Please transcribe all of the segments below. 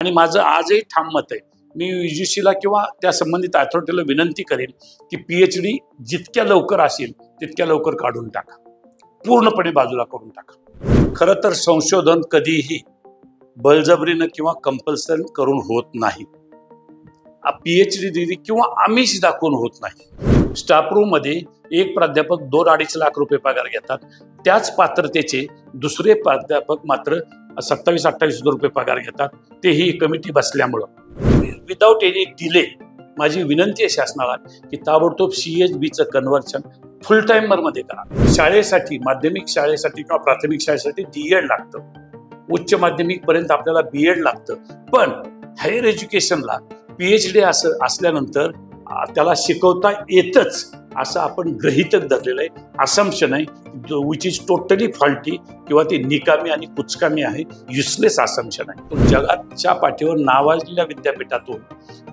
आणि माझं आजही ठाम मत आहे, मी UGCला किंवा त्या संबंधित अथॉरिटीला विनंती करेन की PhD जितक्या लवकर असेल तितक्या लवकर काढून टाका, पूर्णपणे बाजूला करून टाका। खरं तर संशोधन कधीही बळजबरीनं किंवा कंपल्सन करून होत नाही। PhD डिग्री किंवा आमिष दाखवून होत नाही। स्टाफ रूम मध्ये एक प्राध्यापक 2-2.5 लाख रुपये पगार घेतात, त्याच पात्रतेचे दुसरे प्राध्यापक मात्र 27-28 हजार रुपये पगार घेतात, तेही कमिटी बसल्यामुळं। विदाउट एनी डिले माझी विनंती आहे शासनाला की ताबडतोब CHBचं कन्व्हर्शन फुल टाइमर मध्ये करा। शाळेसाठी, माध्यमिक शाळेसाठी किंवा प्राथमिक शाळेसाठी D.Ed लागतं, उच्च माध्यमिक पर्यंत आपल्याला B.Ed लागतं, पण हायर एज्युकेशनला PhD असल्यानंतर त्याला शिकवता येतच असं आपण गृहीतक धरलेलं आहे, असम्पशन आहे, विच इज टोटली फॉल्टी किंवा ते निकामी आणि कुचकामी आहे, युजलेस असम्पशन आहे। तो जगाच्या पाठीवर नावाजलेल्या विद्यापीठातून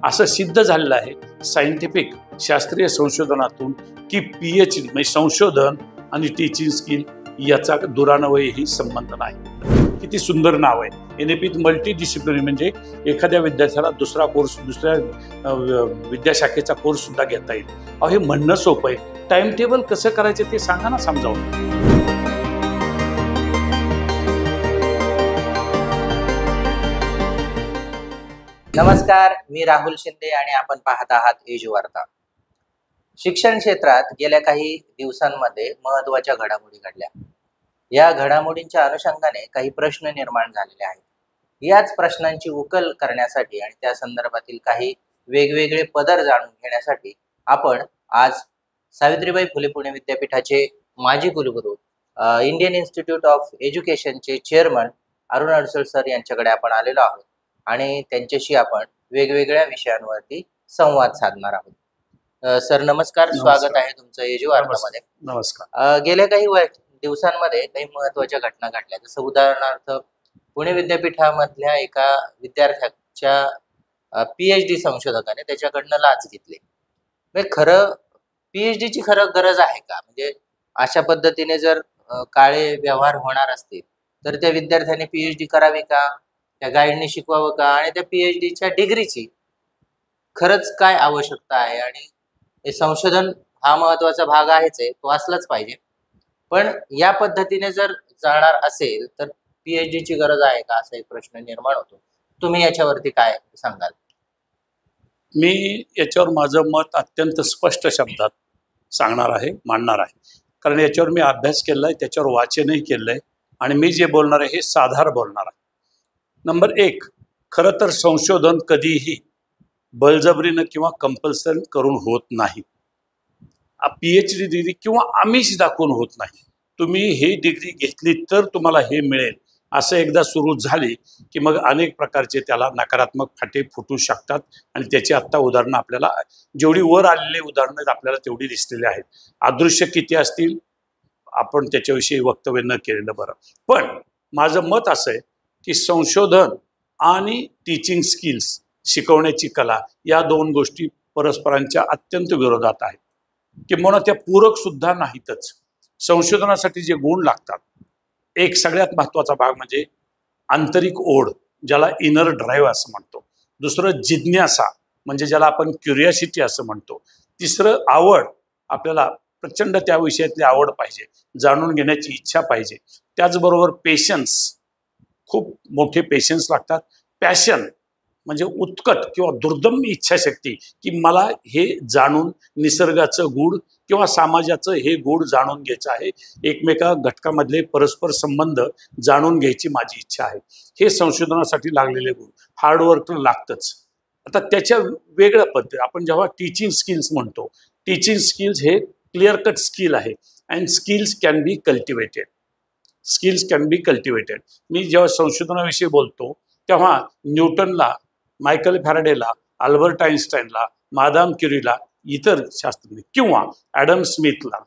असं सिद्ध झालेलं आहे, सायंटिफिक शास्त्रीय संशोधनातून, की PhD म्हणजे संशोधन आणि टीचिंग स्किल याचा दुरान्वयही संबंध नाही। किती सुंदर नाव आहे, NAP मल्टीडिसिप्लिनरी, म्हणजे एखाद्या विद्यार्थ्याला दुसरा कोर्स, दुसऱ्या विद्याशाखेचा कोर्स सुद्धा घेता येईल। अहो, हे म्हणणं सोपं आहे, टाइम टेबल कसं करायचं ते सांगा ना समजावून। नमस्कार, मी राहुल शिंदे आणि आपण पाहत आहात एज वार्ता। शिक्षण क्षेत्रात गेल्या काही दिवसांमध्ये महत्त्वाच्या घडामोडी घडल्या। या घडामोडींच्या अनुषंगाने काही प्रश्न निर्माण झालेले आहेत। याच प्रश्नांची उकल करण्यासाठी आणि त्या संदर्भातील काही वेगवेगळे पदर जाणून घेण्यासाठी आपण आज सावित्रीबाई फुले पुणे विद्यापीठाचे माजी कुलगुरू, इंडियन इन्स्टिट्यूट ऑफ एज्युकेशनचे चेअरमन अरुण अडसूळ सर यांच्याकडे आपण आलेलो आहोत आणि त्यांच्याशी आपण वेगवेगळ्या विषयांवरती संवाद साधणार आहोत। सर नमस्कार, स्वागत आहे तुमचं एज वार्तामध्ये। नमस्कार। गेल्या काही दिवसांमध्ये काही महत्त्वाच्या घटना घडल्या, जसं उदाहरणार्थ पुणे विद्यापीठामधल्या एका विद्यार्थ्याच्या PhD संशोधकाने त्याच्याकडनं लाच घेतली। म्हणजे खरं PhDची खरं गरज आहे का? म्हणजे अशा पद्धतीने जर काळे व्यवहार होणार असतील तर त्या विद्यार्थ्याने PhD करावी का? त्या गाईडने शिकवावं का? आणि त्या PhDच्या डिग्रीची खरंच काय आवश्यकता आहे? आणि हे संशोधन हा महत्त्वाचा भाग आहेच आहे, तो असलाच पाहिजे, पण या पद्धतीने जर जाणार असेल तर PhDची गरज आहे का, असा एक प्रश्न निर्माण होतो। तुम्ही याच्यावरती काय सांगाल? मी याच्यावर माझं मत अत्यंत स्पष्ट शब्दात सांगणार आहे, मांडणार आहे, कारण याच्यावर मी अभ्यास केला आहे, त्याच्यावर वाचनही केलं आहे आणि मी जे बोलणार आहे हे साधार बोलणार आहे। नंबर 1, खरं तर संशोधन कधीही बळजबरीनं किंवा कंपल्सन करून होत नाही। PhD डिग्री किंवा आमिष दाखवून होत नाही। तुम्ही ही डिग्री घेतली तर तुम्हाला हे मिळेल असं एकदा सुरू झाले की मग अनेक प्रकारचे त्याला नकारात्मक फाटे फुटू शकतात आणि त्याची आत्ता उदाहरणं आपल्याला, जेवढी वर आलेली उदाहरणं आपल्याला तेवढी दिसलेली आहेत। अदृश्य किती असतील आपण त्याच्याविषयी वक्तव्य न केलेलं बरं। पण माझं मत असं आहे की संशोधन आणि टीचिंग स्किल्स, शिकवण्याची कला, या दोन गोष्टी परस्परांच्या अत्यंत विरोधात आहेत, किंवा त्या पूरक सुद्धा नाहीतच। संशोधनासाठी जे गुण लागतात, एक सगळ्यात महत्त्वाचा भाग म्हणजे आंतरिक ओढ, ज्याला इनर ड्राईव्ह असं म्हणतो। दुसरं जिज्ञासा, म्हणजे ज्याला आपण क्युरिओसिटी असं म्हणतो। तिसरं आवड, आपल्याला प्रचंड त्या विषयातली आवड पाहिजे, जाणून घेण्याची इच्छा पाहिजे। त्याचबरोबर पेशन्स, खूप मोठे पेशन्स लागतात। पॅशन म्हणजे उत्कट किंवा दुर्दम्य इच्छाशक्ती, की मला हे जाणून निसर्गाचं गूढ किंवा समाजाचं हे गूढ जाणून घ्यायचं आहे, एकमेका घटकामधले परस्पर संबंध जाणून घ्यायची माझी इच्छा आहे। हे संशोधनासाठी लागलेले गुण, हार्डवर्क लागतंच। आता त्याच्या वेगळ्या पद्धती आपण जेव्हा टीचिंग स्किल्स म्हणतो, टीचिंग स्किल्स हे क्लिअर कट स्किल आहे and skills can be cultivated, skills can be cultivated. मी जेव्हा संशोधनाविषयी बोलतो तेव्हा न्यूटनला, मायकल फॅराडेला, अल्बर्ट आइन्स्टाईनला, मादाम क्युरीला, इतर शास्त्रज्ञ किंवा ॲडम स्मिथला,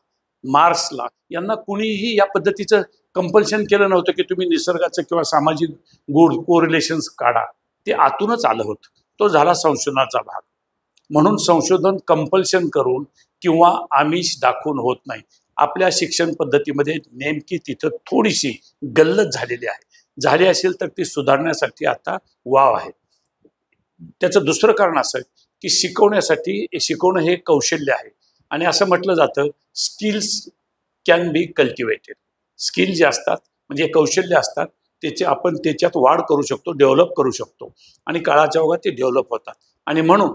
मार्क्सला, यांना कुणीही या पद्धतीचं कंपल्शन केलं नव्हतं की तुम्ही निसर्गाचं किंवा सामाजिक गुड कोरिलेशन्स काढा, ते आतूनच आलं होतं। तो झाला संशोधनाचा भाग। म्हणून संशोधन कंपल्शन करून किंवा आमिष दाखवून होत नाही। आपल्या शिक्षण पद्धतीमध्ये नेमकी तिथं थोडीशी गल्लत झालेली आहे, झाली असेल तर ती सुधारण्यासाठी आता वाव आहे। त्याचं दुसरं कारण असं की शिकवणं हे कौशल्य आहे आणि असं म्हटलं जातं skills can be cultivated. Skill जे असतात म्हणजे कौशल्य असतात त्याचे आपण त्याच्यात वाढ करू शकतो, डेव्हलप करू शकतो आणि काळाच्या ओघात ते डेव्हलप होतात. आणि म्हणून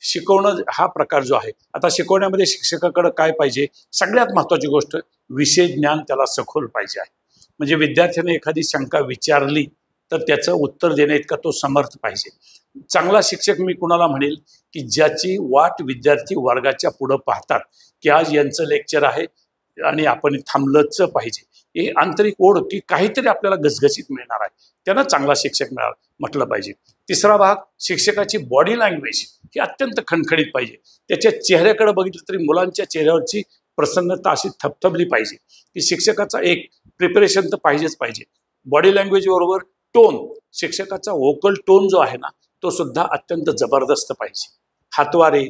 शिकवणं हा प्रकार जो आहे, आता शिकवण्यामध्ये शिक्षकाकडे काय पाहिजे, सगळ्यात महत्त्वाची गोष्ट विषय ज्ञान त्याला सखोल पाहिजे आहे. म्हणजे विद्यार्थ्याने एखादी शंका विचारली तर त्याचं उत्तर देण्या इतका तो समर्थ पाहिजे. चांगला शिक्षक मी कुणाला म्हणेल की ज्याची वाट विद्यार्थी वर्गाच्या पुढं पाहतात की आज यांचं लेक्चर आहे आणि आपण थांबलंच पाहिजे, हे आंतरिक ओढ की काहीतरी आपल्याला घसघशीत मिळणार आहे, त्यांना चांगला शिक्षक म्हटलं पाहिजे. तिसरा भाग, शिक्षकाची बॉडी लँग्वेज ही अत्यंत खणखणीत पाहिजे. त्याच्या चेहऱ्याकडे बघितलं तरी मुलांच्या चेहऱ्यावरची प्रसन्नता अशी थपथपली पाहिजे की शिक्षकाचा एक प्रिपरेशन तर पाहिजेच पाहिजे. बॉडी लँग्वेज बरोबर टोन, शिक्षकाचा व्होकल टोन जो आहे ना तो सुद्धा अत्यंत जबरदस्त पाहिजे. हातवारे,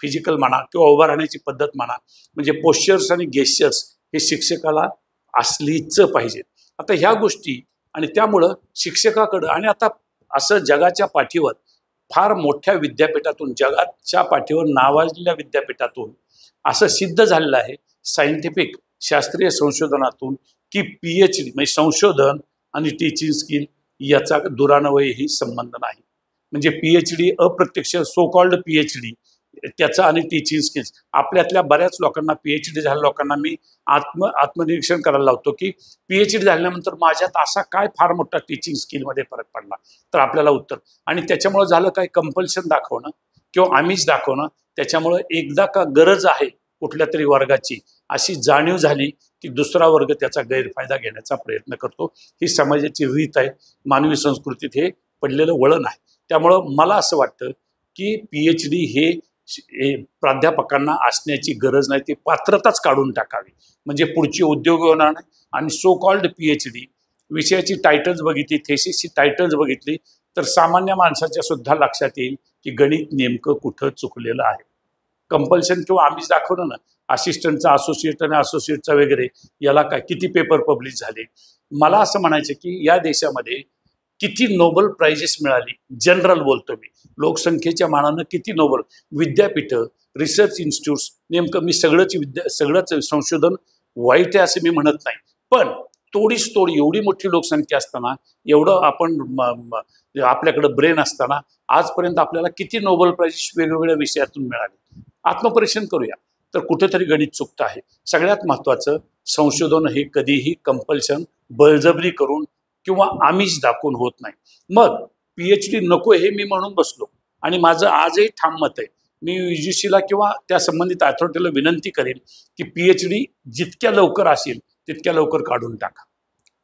फिजिकल म्हणा किंवा उभा राहण्याची पद्धत म्हणा, म्हणजे पोश्चर्स आणि गेस्चर्स हे शिक्षकाला असलीच पाहिजेत. आता ह्या गोष्टी आणि त्यामुळं शिक्षकाकडं, आणि आता असं जगाच्या पाठीवर फार मोठ्या विद्यापीठातून, जगाच्या पाठीवर नावाजलेल्या विद्यापीठातून असं सिद्ध झालेलं आहे सायंटिफिक शास्त्रीय संशोधनातून की PhD म्हणजे संशोधन आणि टीचिंग स्किल याचा दुरान्वयही संबंध नाही. म्हणजे PhD अप्रत्यक्ष सो कॉल्ड PhD त्याचा आणि टीचिंग स्किल्स, आपल्यातल्या बऱ्याच लोकांना PhD झालेल्या लोकांना मी आत्मनिरीक्षण करायला लावतो की PhD झाल्यानंतर माझ्यात असा काय फार मोठा टीचिंग स्किलमध्ये फरक पडला, तर आपल्याला उत्तर, आणि त्याच्यामुळे झालं काय, कंपल्शन दाखवणं किंवा आमिष दाखवणं. त्याच्यामुळं एकदा का गरज आहे कुठल्या तरी वर्गाची अशी जाणीव झाली की दुसरा वर्ग त्याचा गैरफायदा घेण्याचा प्रयत्न करतो. ही समाजाची रीत आहे, मानवी संस्कृतीत हे पडलेलं वळण आहे. त्यामुळं मला असं वाटतं की PhD हे प्राध्यापकांना असण्याची गरज नाही, ती पात्रताच काढून टाकावी. म्हणजे पुढची उद्योग होणार नाही. आणि सो कॉल्ड PhD विषयाची टायटल्स बघितली, थेसिसची टायटल्स बघितली तर सामान्य माणसाच्या सुद्धा लक्षात येईल की गणित नेमकं कुठं चुकलेलं आहे. कंपल्शन किंवा आम्हीच दाखवलं ना, असिस्टंटचा असोसिएट आणि असोसिएटचा वगैरे, याला काय किती पेपर पब्लिश झाले. मला असं म्हणायचं की या देशामध्ये किती नोबल प्राइजेस मिळाली, जनरल बोलतो मी, लोकसंख्येच्या मानानं किती नोबल विद्यापीठं, रिसर्च इन्स्टिट्यूट्स, नेमकं मी सगळंच संशोधन वाईट आहे असं मी म्हणत नाही, पण तोडीस तोड एवढी मोठी लोकसंख्या असताना, एवढं आपण आपल्याकडं ब्रेन असताना आजपर्यंत आपल्याला किती नोबल प्राइजेस वेगवेगळ्या विषयातून मिळाले. आत्मपरीक्षण करूया, तर कुठेतरी गणित चुकतं आहे. सगळ्यात महत्त्वाचं, संशोधन हे कधीही कंपल्शन, बळजबरी करून किंवा आमिष दाखवून होत नाही. मग PhD नको हे मी म्हणून बसलो, आणि माझं आजही ठाम मत आहे, मी UGCला किंवा त्या संबंधित अथॉरिटीला विनंती करेन की PhD जितक्या लवकर असेल तितक्या लवकर काढून टाका,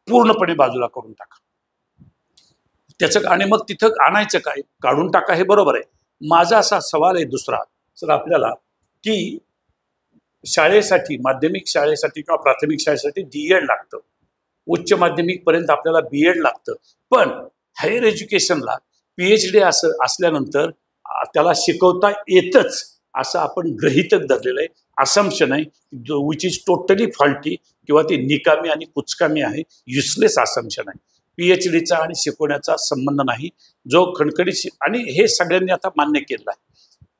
पूर्णपणे बाजूला करून टाका त्याचं. आणि मग तिथं आणायचं काय, काढून टाका हे बरोबर आहे. माझा असा सवाल आहे दुसरा सर आपल्याला, की शाळेसाठी, माध्यमिक शाळेसाठी किंवा प्राथमिक शाळेसाठी D.Ed लागतं, उच्च माध्यमिकपर्यंत आपल्याला B.Ed लागतं, पण हायर एज्युकेशनला PhD असल्यानंतर त्याला शिकवता येतच असं आपण गृहीतक धरलेलं आहे, असम्पशन आहे, विच इज टोटली फॉल्टी किंवा ते निकामी आणि कुचकामी आहे, युसलेस असम्पशन आहे. PhDचा आणि शिकवण्याचा संबंध नाही, जो खणखणीत, आणि हे सगळ्यांनी आता मान्य केलं आहे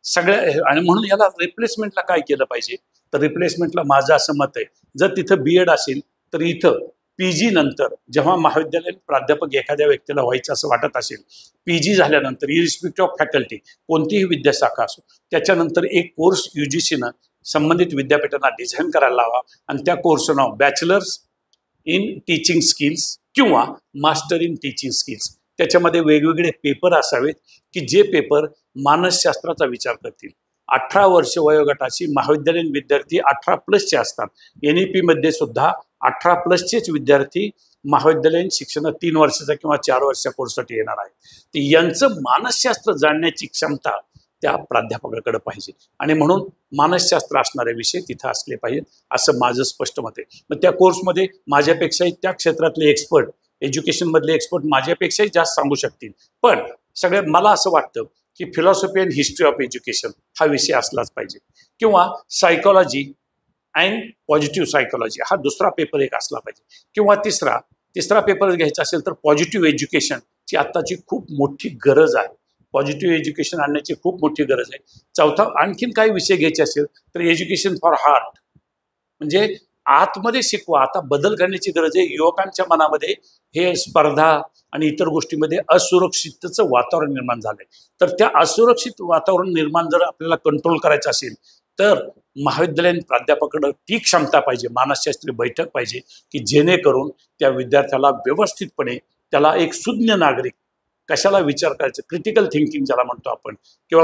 सगळ्या. आणि म्हणून याला रिप्लेसमेंटला काय केलं पाहिजे, तर रिप्लेसमेंटला माझं असं मत आहे, जर तिथं B.Ed असेल तर इथं PG नंतर, जेव्हा महाविद्यालयीन प्राध्यापक एखाद्या व्यक्तीला व्हायचं असं वाटत असेल, PG झाल्यानंतर इरिस्पेक्टिव्ह ऑफ फॅकल्टी कोणतीही विद्याशाखा असो, त्याच्यानंतर एक कोर्स UGCनं संबंधित विद्यापीठांना डिझाईन करायला लावा, आणि त्या कोर्सचं नाव बॅचलर्स इन टीचिंग स्किल्स किंवा मास्टर इन टीचिंग स्किल्स. त्याच्यामध्ये वेगवेगळे पेपर असावेत की जे पेपर मानसशास्त्राचा विचार करतील. 18 वर्ष वयोगटाची महाविद्यालयीन विद्यार्थी 18+ असतात. NEP मध्ये सुद्धा 18+ विद्यार्थी महाविद्यालयीन शिक्षण 3 वर्षाचा किंवा 4 वर्षाच्या कोर्ससाठी येणार आहे. तर यांचं मानसशास्त्र जाणण्याची क्षमता त्या प्राध्यापकाकडे पाहिजे, आणि म्हणून मानसशास्त्र असणारे विषय तिथं असले पाहिजेत असं माझं स्पष्ट मत आहे. मग त्या कोर्समध्ये माझ्यापेक्षाही त्या क्षेत्रातले एक्सपर्ट, एज्युकेशनमधले एक्सपर्ट माझ्यापेक्षाही जास्त सांगू शकतील. पण सगळ्यात मला असं वाटतं की philosophy and history of education हा विषय असलाच पाहिजे, किंवा सायकॉलॉजी अँड पॉझिटिव्ह सायकॉलॉजी हा दुसरा पेपर एक असला पाहिजे, किंवा तिसरा पेपर घ्यायचा असेल तर पॉझिटिव्ह एज्युकेशनची आत्ताची खूप मोठी गरज आहे. पॉझिटिव्ह एज्युकेशन आणण्याची खूप मोठी गरज आहे. चौथा, आणखीन काही विषय घ्यायचे असेल तर एज्युकेशन फॉर हार्ट, म्हणजे आतमध्ये शिकवा. आता बदल करण्याची गरज आहे. युवकांच्या मनामध्ये हे स्पर्धा आणि इतर गोष्टीमध्ये असुरक्षिततेचं वातावरण निर्माण झालंय. तर त्या असुरक्षित वातावरण निर्माण जर आपल्याला कंट्रोल करायचं असेल तर महाविद्यालयीन प्राध्यापकाकडे ती क्षमता पाहिजे, मानसशास्त्रीय बैठक पाहिजे की जेणेकरून त्या विद्यार्थ्याला व्यवस्थितपणे त्याला एक सुज्ञ नागरिक कशाला विचार करायचं, क्रिटिकल थिंकिंग ज्याला म्हणतो आपण, किंवा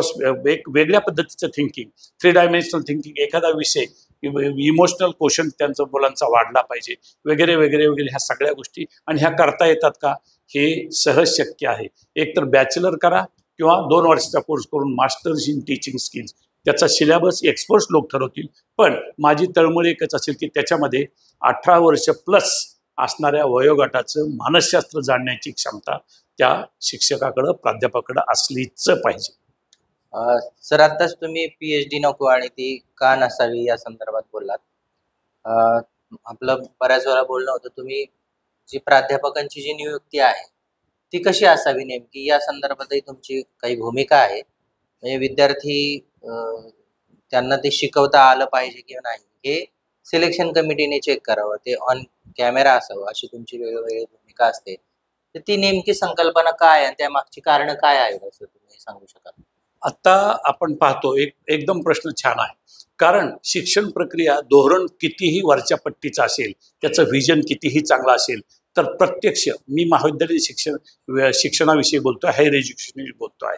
एक वेगळ्या पद्धतीचं थिंकिंग, 3 डायमेन्शनल थिंकिंग, एखादा विषय इमोशनल क्वेश्चन त्यांचा मुलांचा वाढला पाहिजे, वगैरे वगैरे वगैरे. ह्या सगळ्या गोष्टी आणि ह्या करता येतात का? हे सहज शक्य आहे. एक तर बॅचलर करा किंवा 2 वर्षाचा कोर्स करून मास्टर्स इन टीचिंग स्किल्स, त्याचा सिलेबस एक्सपर्ट्स लोक ठरवतील. पण माझी तळमळ एकच असेल की त्याच्यामध्ये 18 वर्ष प्लस असणाऱ्या वयोगटाचं मानसशास्त्र जाणण्याची क्षमता त्या शिक्षकाकडं, प्राध्यापकाकडं असलीच पाहिजे. सर, आत्ताच तुम्ही PhD नको आणि ती का नसावी या संदर्भात बोललात. आपलं बऱ्याच वेळा बोलणं होतं, तुम्ही जी प्राध्यापकांची जी नियुक्ती आहे ती कशी असावी नेमकी या संदर्भातही तुमची काही भूमिका आहे. म्हणजे विद्यार्थी त्यांना ते शिकवता आलं पाहिजे किंवा नाही हे सिलेक्शन कमिटीने चेक करावं, ते ऑन कॅमेरा असावं, अशी तुमची वेगवेगळी भूमिका असते. तर ती नेमकी संकल्पना काय आहे, त्या मागची कारणं काय आहेत असं तुम्ही सांगू शकाल? आता आपण पाहतो एकदम प्रश्न छान आहे. कारण शिक्षण प्रक्रिया धोरण कितीही वरच्या पट्टीचं असेल, त्याचं व्हिजन कितीही चांगलं असेल, तर प्रत्यक्ष मी महाविद्यालयीन शिक्षणाविषयी बोलतोय, हायर एज्युकेशन बोलतो आहे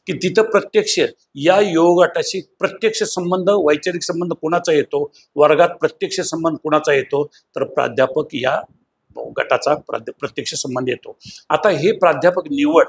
की तिथं प्रत्यक्ष या योगगटाशी प्रत्यक्ष संबंध, वैचारिक संबंध कुणाचा येतो, वर्गात प्रत्यक्ष संबंध कुणाचा येतो, तर प्राध्यापक या गटाचा प्रत्यक्ष संबंध येतो. आता हे प्राध्यापक निवड,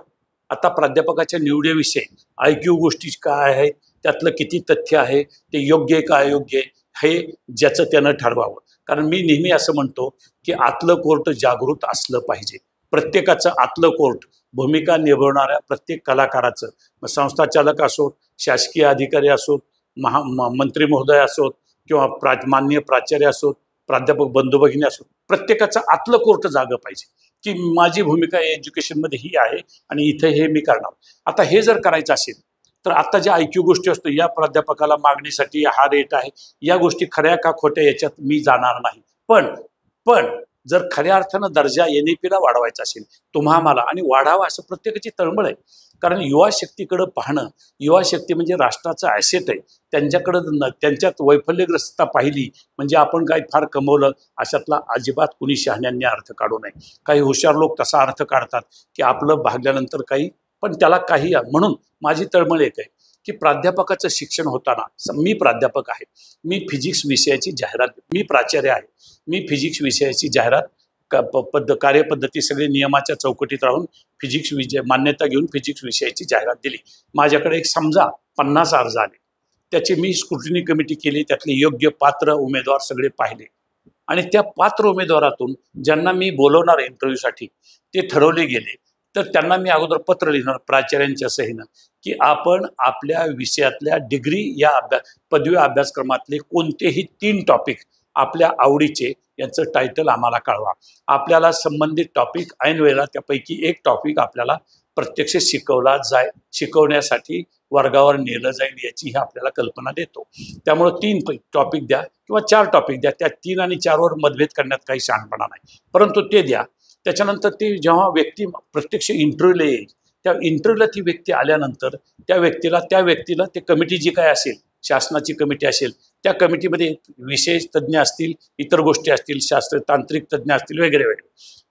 आता प्राध्यापकाच्या निवडीविषयी IQ गोष्टी काय आहेत, त्यातलं किती तथ्य आहे, ते योग्य आहे का अयोग्य आहे, हे ज्याचं त्यानं ठरवावं. कारण मी नेहमी असं म्हणतो की आतलं कोर्ट जागृत असलं पाहिजे. प्रत्येकाचं आतलं कोर्ट, भूमिका निभावणाऱ्या प्रत्येक कलाकाराचं, संस्थाचालक असोत, शासकीय अधिकारी असोत, मंत्री महोदय असोत किंवा माननीय प्राचार्य असोत, प्राध्यापक बंधू भगिनी असोत, प्रत्येकाचं आतलं कोर्ट जागं पाहिजे की माझी भूमिका एज्युकेशनमध्ये ही आहे आणि इथे हे मी करणार. आता हे जर करायचं असेल तर आता ज्या IQ गोष्टी असतो, या प्राध्यापकाला मागणीसाठी हा रेट आहे, या गोष्टी खऱ्या का खोट्या याच्यात मी जाणार नाही. पण जर खऱ्या अर्थानं दर्जा NEPला वाढवायचा असेल तुम्हा मला, आणि वाढावा असं प्रत्येकाची तळमळ आहे. कारण युवा शक्तीकडं पाहणं, युवा शक्ती म्हणजे राष्ट्राचं ॲसेट आहे. त्यांच्याकडं त्यांच्यात वैफल्यग्रस्तता पाहिली म्हणजे आपण काही फार कमवलं अशातला अजिबात कुणी शहाण्यांनी अर्थ काढू नये. काही हुशार लोक तसा अर्थ काढतात की आपलं भागल्यानंतर काही, पण त्याला काही. म्हणून माझी तळमळ एक आहे की प्राध्यापकाचं शिक्षण होताना, मी प्राध्यापक आहे, मी फिजिक्स विषयाची जाहिरात, मी प्राचार्य आहे, मी फिजिक्स विषयाची जाहिरात कार्यपद्धती सगळे नियमाच्या चौकटीत राहून फिजिक्स मान्यता घेऊन फिजिक्स विषयाची जाहिरात दिली. माझ्याकडे एक समजा 50 अर्ज आले, त्याची मी स्क्रुटिनी कमिटी केली, त्यातले योग्य पात्र उमेदवार सगळे पाहिले आणि त्या पात्र उमेदवारातून ज्यांना मी बोलवणार इंटरव्ह्यूसाठी ते ठरवले गेले. तर त्यांना मी अगोदर पत्र लिहिणार प्राचार्यांच्या सहीनं की आपण आपल्या विषयातल्या डिग्री या पदवी अभ्यासक्रमातले कोणतेही 3 टॉपिक आपल्या आवडीचे यांचं टायटल आम्हाला कळवा. आपल्याला संबंधित टॉपिक ऐन वेळेला त्यापैकी एक टॉपिक आपल्याला प्रत्यक्ष शिकवण्यासाठी वर्गावर नेलं जाईल याची ही आपल्याला कल्पना देतो. त्यामुळं 3 टॉपिक द्या किंवा 4 टॉपिक द्या, त्या 3 आणि 4वर मतभेद करण्यात काही शहाणपणा नाही, परंतु ते द्या. त्याच्यानंतर ती जेव्हा व्यक्ती प्रत्यक्ष इंटरव्ह्यूला येईल, त्या इंटरव्ह्यूला ती व्यक्ती आल्यानंतर त्या व्यक्तीला ते कमिटी जी काय असेल, शासनाची कमिटी असेल, त्या कमिटीमध्ये विशेष तज्ज्ञ असतील, इतर गोष्टी असतील, तांत्रिक तज्ज्ञ असतील, वगैरे वगैरे.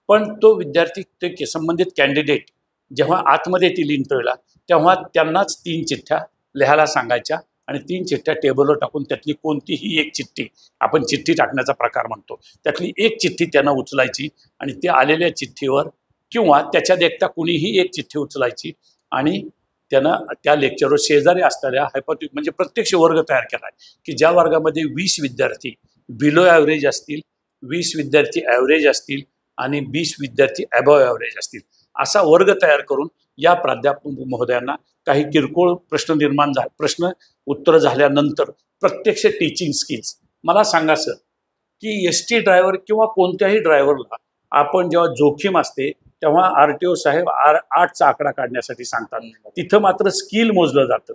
पण तो विद्यार्थी, ते संबंधित कॅन्डिडेट जेव्हा आतमध्ये येतील इंटरव्ह्यूला, तेव्हा त्यांनाच 3 चिठ्ठ्या लिहायला सांगायच्या आणि 3 चिठ्ठ्या टेबलवर टाकून त्यातली कोणतीही एक चिठ्ठी, आपण चिठ्ठी टाकण्याचा प्रकार म्हणतो, त्यातली एक चिठ्ठी त्यांना उचलायची आणि ते आलेल्या चिठ्ठीवर किंवा त्याच्या देखता कुणीही एक चिठ्ठी उचलायची आणि त्यानं त्या लेक्चरवर शेजारी असणाऱ्या म्हणजे प्रत्यक्ष वर्ग तयार केला आहे की ज्या वर्गामध्ये 20 विद्यार्थी बिलो ॲव्हरेज असतील, 20 विद्यार्थी ॲव्हरेज असतील आणि 20 विद्यार्थी ॲबव ॲव्हरेज असतील, असा वर्ग तयार करून या प्राध्यापक महोदयांना काही किरकोळ प्रश्न उत्तर झाल्यानंतर प्रत्यक्ष टीचिंग स्किल्स. मला सांगा सर की ST ड्रायव्हर किंवा कोणत्याही ड्रायव्हरला आपण जेव्हा जोखीम असते तेव्हा RTO साहेब 8चा आकडा काढण्यासाठी सांगतात. तिथं मात्र स्किल मोजलं जातं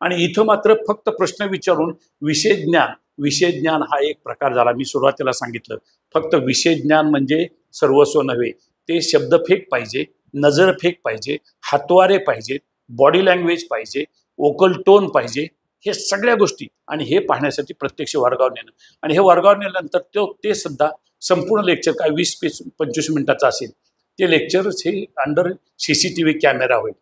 आणि इथं मात्र फक्त प्रश्न विचारून विषय ज्ञान हा एक प्रकार झाला. मी सुरुवातीला सांगितलं, फक्त विषय ज्ञान म्हणजे सर्वस्व नव्हे. ते शब्दफेक पाहिजे, नजरफेक पाहिजे, हातवारे पाहिजेत, बॉडी लँग्वेज पाहिजे, वोकल टोन पाहिजे, हे सगळ्या गोष्टी. आणि हे पाहण्यासाठी प्रत्यक्ष वर्गावर नेणं, आणि हे वर्गावर नेल्यानंतर ते सुद्धा संपूर्ण लेक्चर काय 20-25 मिनिटाचं असेल, ते लेक्चरच हे अंडर CCTV कॅमेरा होईल.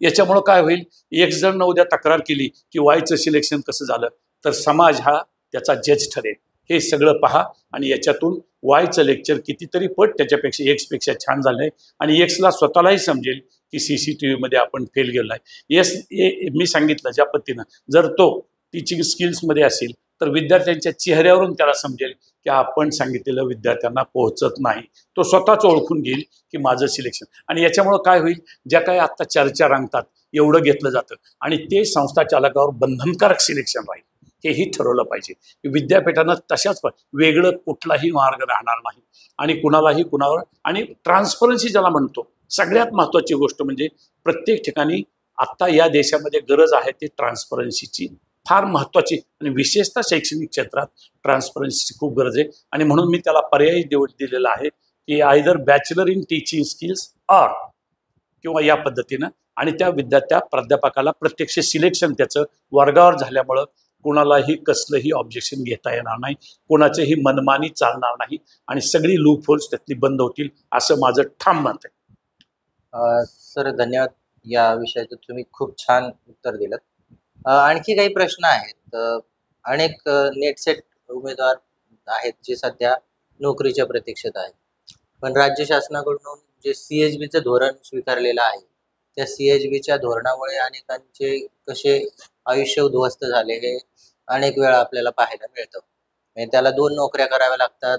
याच्यामुळं काय होईल, एक जण उद्या तक्रार केली की वायचं सिलेक्शन कसं झालं, तर समाज हा त्याचा जज ठरेल. हे सगळं पहा आणि याच्यातून वायचं लेक्चर कितीतरी पट त्याच्यापेक्षा एक्सपेक्षा छान झालं आहे आणि एक्सला स्वतःलाही समजेल की CCTVमध्ये आपण फेल गेलो आहे. मी सांगितलं ज्या पद्धतीनं जर तो टीचिंग स्किल्समध्ये असेल तर विद्यार्थ्यांच्या चेहऱ्यावरून त्याला समजेल की आपण सांगितलेलं विद्यार्थ्यांना पोहोचत नाही. तो स्वतःच ओळखून घेईल की माझं सिलेक्शन. आणि याच्यामुळं काय होईल, ज्या काही आत्ता चर्चा रंगतात एवढं घेतलं जातं आणि ते संस्था चालकावर बंधनकारक सिलेक्शन राहील. हेही ठरवलं पाहिजे. विद्यापीठानं तशाच वेगळं कुठलाही मार्ग राहणार नाही आणि कुणावर आणि ट्रान्सपरन्सी ज्याला म्हणतो, सगळ्यात महत्त्वाची गोष्ट म्हणजे प्रत्येक ठिकाणी आत्ता या देशामध्ये गरज आहे ती ट्रान्सपरन्सीची फार महत्त्वाची, आणि विशेषतः शैक्षणिक क्षेत्रात ट्रान्सपरन्सीची खूप गरज आहे. आणि म्हणून मी त्याला पर्यायी दिलेला आहे की either bachelor in teaching skills or किंवा या पद्धतीनं. आणि त्या प्राध्यापकाला प्रत्यक्ष सिलेक्शन त्याचं वर्गावर झाल्यामुळं कोणालाही कसलंही ऑब्जेक्शन घेता येणार नाही, कोणाचंही मनमानी चालणार नाही आणि सगळी लूप होल्स त्यातली बंद होतील, असं माझं ठाम मत आहे. सर धन्यवाद. या विषयाचं तुम्ही खूप छान उत्तर दिलं. आणखी काही प्रश्न आहेत. अनेक नेट सेट उमेदवार आहेत जे सध्या नोकरीच्या प्रतीक्षेत आहेत, पण राज्य शासनाकडून जे CHBचं धोरण स्वीकारलेलं आहे, त्या CHBच्या धोरणामुळे अनेकांचे कसे आयुष्य उद्ध्वस्त झाले हे अनेक वेळा आपल्याला पाहायला मिळतं. म्हणजे त्याला 2 नोकऱ्या कराव्या लागतात.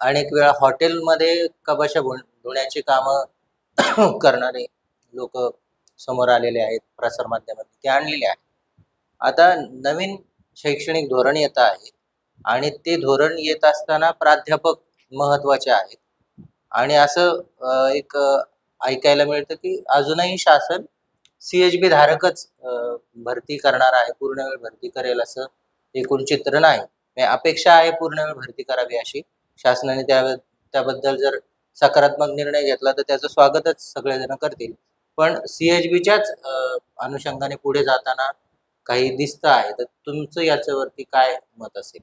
अनेक वेळा हॉटेलमध्ये कपाशा धुण्याची कामं करणारे लोक समोर आलेले आहेत, प्रसारमाध्यमांनी ते आणलेले आहेत. आता नवीन शैक्षणिक धोरण येत आहे आणि ते धोरण येत असताना प्राध्यापक महत्त्वाचे आहेत आणि असं एक ऐकायला मिळतं की अजूनही शासन CHB धारकच भरती करणार आहे, पूर्णवेळ भरती करेल असं एकूण चित्र नाही. अपेक्षा आहे पूर्णवेळ भरती करावी अशी. शासनाने त्याबद्दल जर सकारात्मक निर्णय घेतला तर त्याचं स्वागतच सगळेजण करतील. पण CHBच्याच अनुषंगाने पुढे जाताना काही दिसतं आहे, तर तुमचं याच्यावरती काय मत असेल?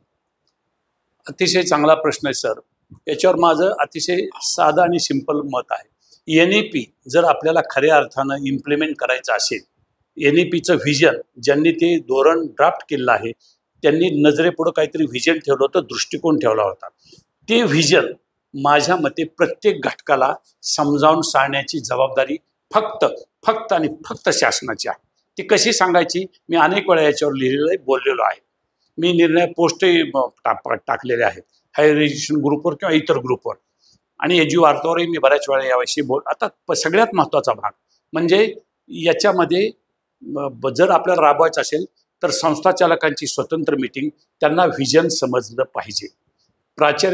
अतिशय चांगला प्रश्न आहे सर. याच्यावर माझं अतिशय साधं आणि सिंपल मत आहे. NEP जर आपल्याला खऱ्या अर्थानं इम्प्लिमेंट करायचं असेल, NEPचं व्हिजन ज्यांनी ते धोरण ड्राफ्ट केलं आहे त्यांनी नजरेपुढं काहीतरी व्हिजन ठेवलं होतं, दृष्टिकोन ठेवला होता. ते व्हिजन माझ्या मते प्रत्येक घटकाला समजावून सांगण्याची जबाबदारी फक्त आणि फक्त शासनाची आहे. ती कशी सांगायची, मी अनेक वेळा याच्यावर लिहिलेलं आहे, बोललेलो आहे. मी निर्णय पोस्टही टाकलेले आहेत हायर एज्युकेशन ग्रुपवर किंवा इतर ग्रुपवर, आणि एज्यू वार्तावरही मी बऱ्याच वेळा याविषयी आता सगळ्यात महत्त्वाचा भाग म्हणजे याच्यामध्ये जर आपल्याला राबवायचं असेल तर संस्था चालकांची स्वतंत्र मीटिंग, त्यांना व्हिजन समजलं पाहिजे.